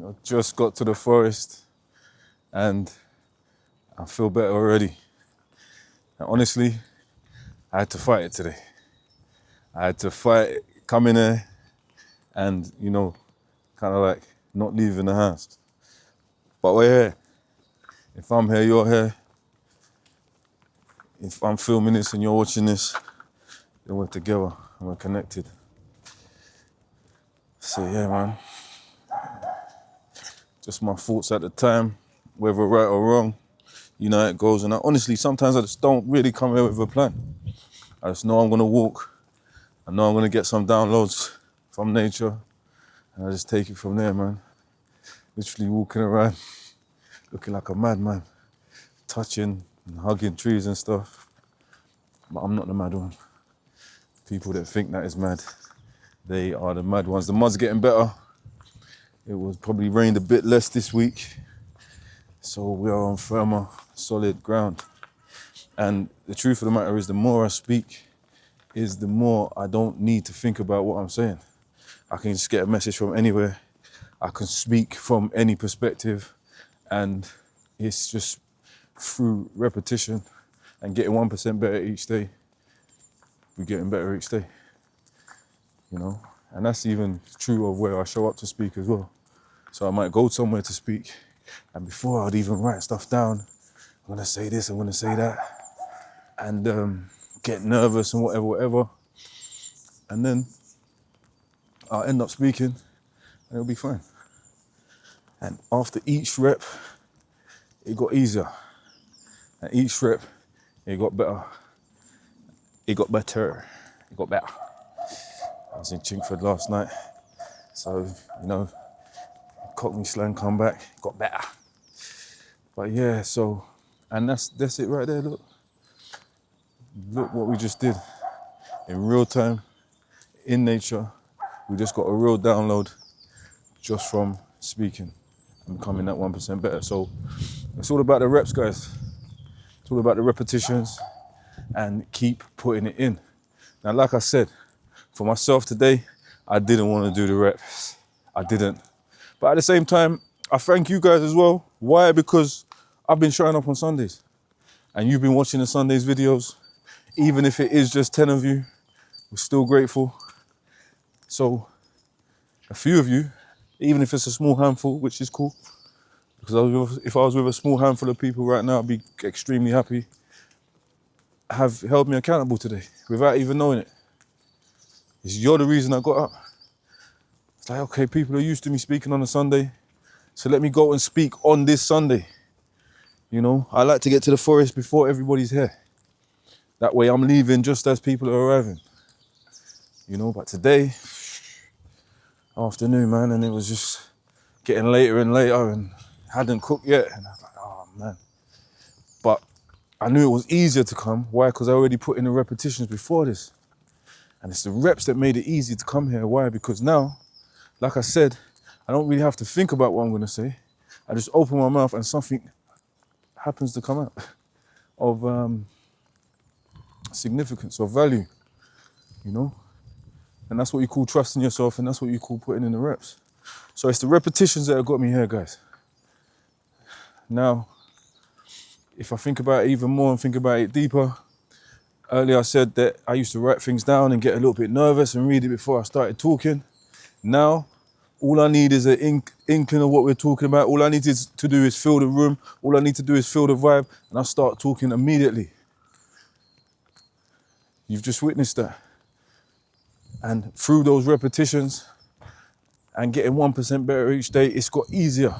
I just got to the forest and I feel better already. And honestly, I had to fight it today. I had to fight, come in here and, kind of like not leaving the house. But we're here. If I'm here, you're here. If I'm filming this and you're watching this, then we're together and we're connected. So yeah, man. Just my thoughts at the time, whether right or wrong, you know how it goes. And honestly, sometimes I just don't really come here with a plan. I just know I'm gonna walk. I know I'm gonna get some downloads from nature. And I just take it from there, man. Literally walking around, looking like a madman, touching and hugging trees and stuff. But I'm not the mad one. People that think that is mad, they are the mad ones. The mud's getting better. It was probably rained a bit less this week. So we are on firmer, solid ground. And the truth of the matter is the more I speak, is the more I don't need to think about what I'm saying. I can just get a message from anywhere. I can speak from any perspective. And it's just through repetition and getting 1% better each day, we're getting better each day, And that's even true of where I show up to speak as well. So I might go somewhere to speak, and before I'd even write stuff down, I'm gonna say this, I'm gonna say that, and get nervous and whatever. And then I'll end up speaking, and it'll be fine. And after each rep, it got easier. And each rep, it got better. It got better. It got better. I was in Chingford last night, so, Cockney slang come back, got better. But yeah, and that's it right there, look. Look what we just did. In real time, in nature, we just got a real download just from speaking and becoming that 1% better. So it's all about the reps, guys. It's all about the repetitions and keep putting it in. Now, like I said, for myself today, I didn't want to do the reps. I didn't. But at the same time, I thank you guys as well. Why? Because I've been showing up on Sundays and you've been watching the Sundays videos. Even if it is just 10 of you, we're still grateful. So a few of you, even if it's a small handful, which is cool, because if I was with a small handful of people right now, I'd be extremely happy, have held me accountable today without even knowing it. You're the reason I got up. It's like, okay, people are used to me speaking on a Sunday, so let me go and speak on this Sunday. I like to get to the forest before everybody's here. That way I'm leaving just as people are arriving. But today, afternoon, man, and it was just getting later and later and hadn't cooked yet. And I was like, oh, man. But I knew it was easier to come. Why? Because I already put in the repetitions before this. And it's the reps that made it easy to come here. Why? Because now, like I said, I don't really have to think about what I'm gonna say. I just open my mouth and something happens to come out of significance or value, And that's what you call trusting yourself, and that's what you call putting in the reps. So it's the repetitions that have got me here, guys. Now, if I think about it even more and think about it deeper, earlier I said that I used to write things down and get a little bit nervous and read it before I started talking. Now, all I need is an inkling of what we're talking about. All I need to do is fill the room. All I need to do is feel the vibe, and I start talking immediately. You've just witnessed that. And through those repetitions and getting 1% better each day, it's got easier.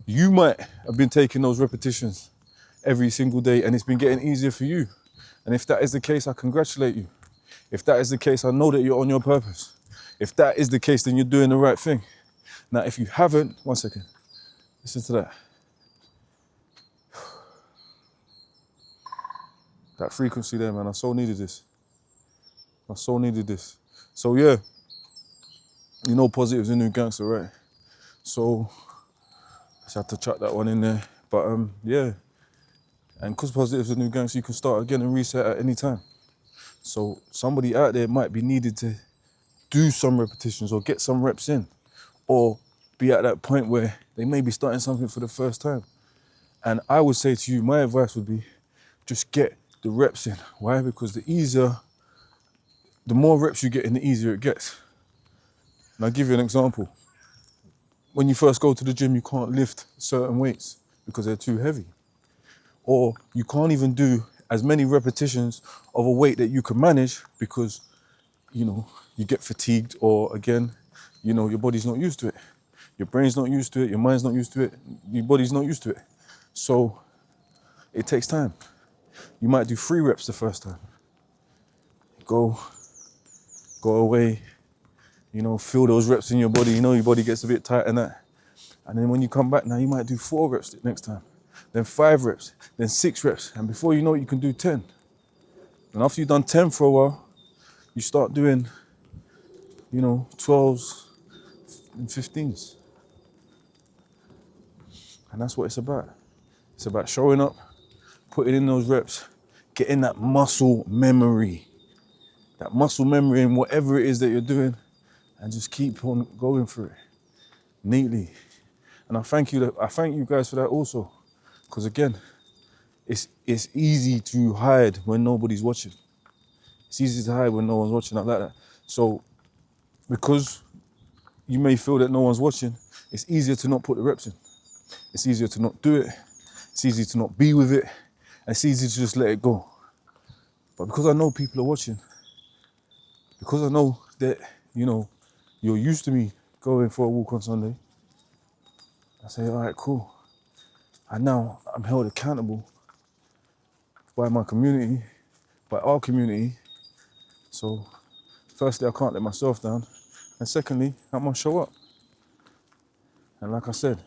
You might have been taking those repetitions every single day and it's been getting easier for you. And if that is the case, I congratulate you. If that is the case, I know that you're on your purpose. If that is the case, then you're doing the right thing. Now, if you haven't, one second, listen to that. That frequency there, man, I so needed this. I so needed this. So yeah, positive's a new gangster, right? So just had to chuck that one in there. But yeah, and because positive's a new gangster, you can start again and reset at any time. So somebody out there might be needed to do some repetitions or get some reps in, or be at that point where they may be starting something for the first time. And I would say to you, my advice would be just get the reps in. Why? Because the more reps you get in, the easier it gets. And I'll give you an example. When you first go to the gym, you can't lift certain weights because they're too heavy. Or you can't even do as many repetitions of a weight that you can manage because, you get fatigued, or again, your body's not used to it. Your brain's not used to it, your mind's not used to it, your body's not used to it. So it takes time. You might do 3 reps the first time. Go away, feel those reps in your body, your body gets a bit tight and that. And then when you come back now, you might do 4 reps the next time, then 5 reps, then 6 reps. And before you know it, you can do 10. And after you've done 10 for a while, you start doing, 12s and 15s. And that's what it's about. It's about showing up, putting in those reps, getting that muscle memory. That muscle memory in whatever it is that you're doing, and just keep on going through it neatly. And I thank you guys for that also. Because again, it's easy to hide when nobody's watching. It's easy to hide when no one's watching. I like that. So because you may feel that no one's watching, it's easier to not put the reps in. It's easier to not do it. It's easy to not be with it. And it's easy to just let it go. But because I know people are watching, because I know that, you're used to me going for a walk on Sunday, I say, all right, cool. And now I'm held accountable by my community, by our community. So firstly, I can't let myself down. And secondly, I'm gonna show up. And like I said,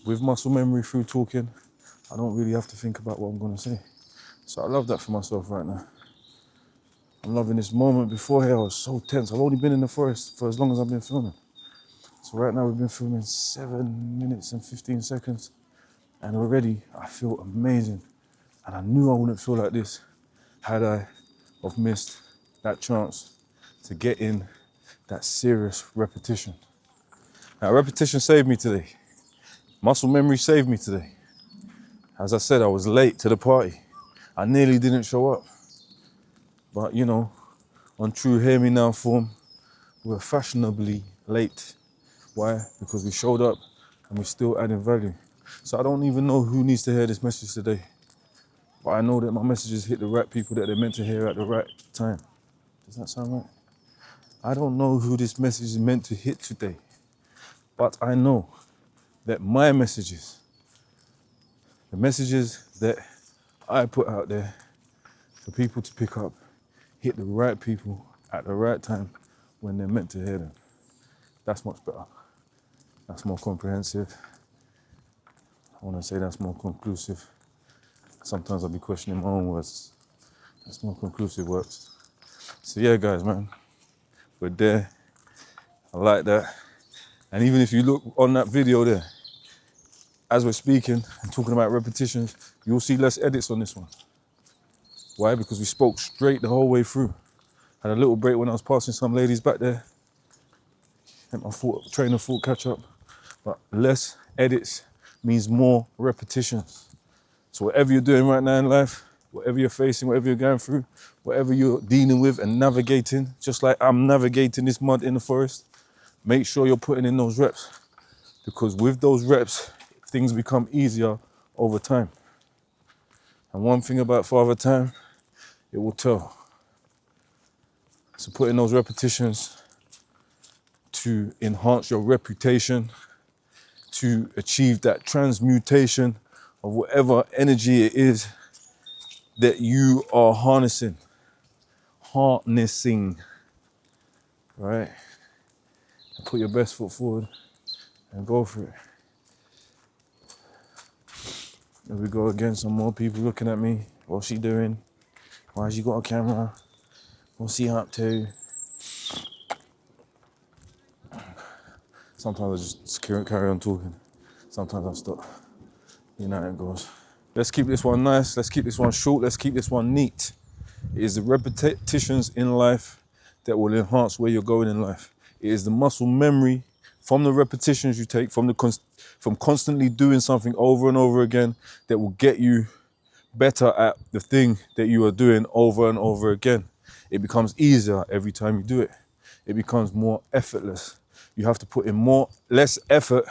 with muscle memory through talking, I don't really have to think about what I'm gonna say. So I love that for myself right now. I'm loving this moment. Before here, I was so tense. I've only been in the forest for as long as I've been filming. So right now we've been filming 7 minutes and 15 seconds. And already I feel amazing. And I knew I wouldn't feel like this had I have missed that chance to get in that serious repetition. Now, repetition saved me today. Muscle memory saved me today. As I said, I was late to the party. I nearly didn't show up. But on true Hear Me Now form, we're fashionably late. Why? Because we showed up and we're still adding value. So I don't even know who needs to hear this message today. But I know that my messages hit the right people that they're meant to hear at the right time. Does that sound right? I don't know who this message is meant to hit today. But I know that my messages, the messages that I put out there for people to pick up, hit the right people at the right time when they're meant to hear them. That's much better. That's more comprehensive. I want to say that's more conclusive. Sometimes I'll be questioning my own words. That's more conclusive words. So yeah, guys, man, we're there. I like that. And even if you look on that video there, as we're speaking and talking about repetitions, you'll see less edits on this one. Why? Because we spoke straight the whole way through. Had a little break when I was passing some ladies back there. Let my train of thought catch up. But less edits means more repetitions. So whatever you're doing right now in life, whatever you're facing, whatever you're going through, whatever you're dealing with and navigating, just like I'm navigating this mud in the forest, make sure you're putting in those reps. Because with those reps, things become easier over time. And one thing about Father Time, it will tell. So put in those repetitions to enhance your reputation, to achieve that transmutation of whatever energy it is that you are harnessing, right? And put your best foot forward and go for it. Here we go again, some more people looking at me. What's she doing? Why has she got a camera? What's he up to? Sometimes I just carry on talking. Sometimes I stop. You know how it goes. Let's keep this one nice. Let's keep this one short. Let's keep this one neat. It is the repetitions in life that will enhance where you're going in life. It is the muscle memory from the repetitions you take, from constantly doing something over and over again that will get you better at the thing that you are doing over and over again. It becomes easier every time you do it. It becomes more effortless. You have to put in less effort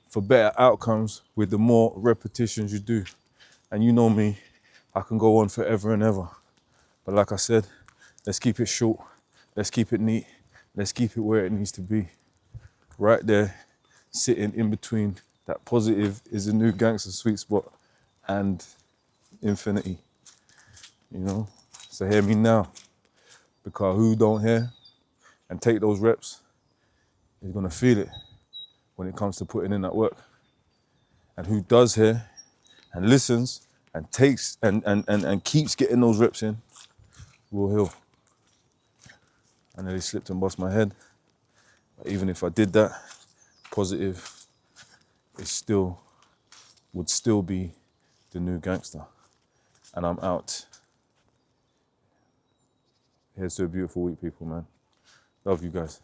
for better outcomes with the more repetitions you do. And you know me, I can go on forever and ever. But like I said, let's keep it short. Let's keep it neat. Let's keep it where it needs to be. Right there, sitting in between that positive is a new gangster sweet spot and infinity, you know? So hear me now, because who don't hear and take those reps is gonna feel it when it comes to putting in that work. And who does hear and listens and takes and keeps getting those reps in will heal. I nearly slipped and bust my head. But even if I did that, positive would still be the new gangster. And I'm out. Here's to a beautiful week, people, man. Love you guys.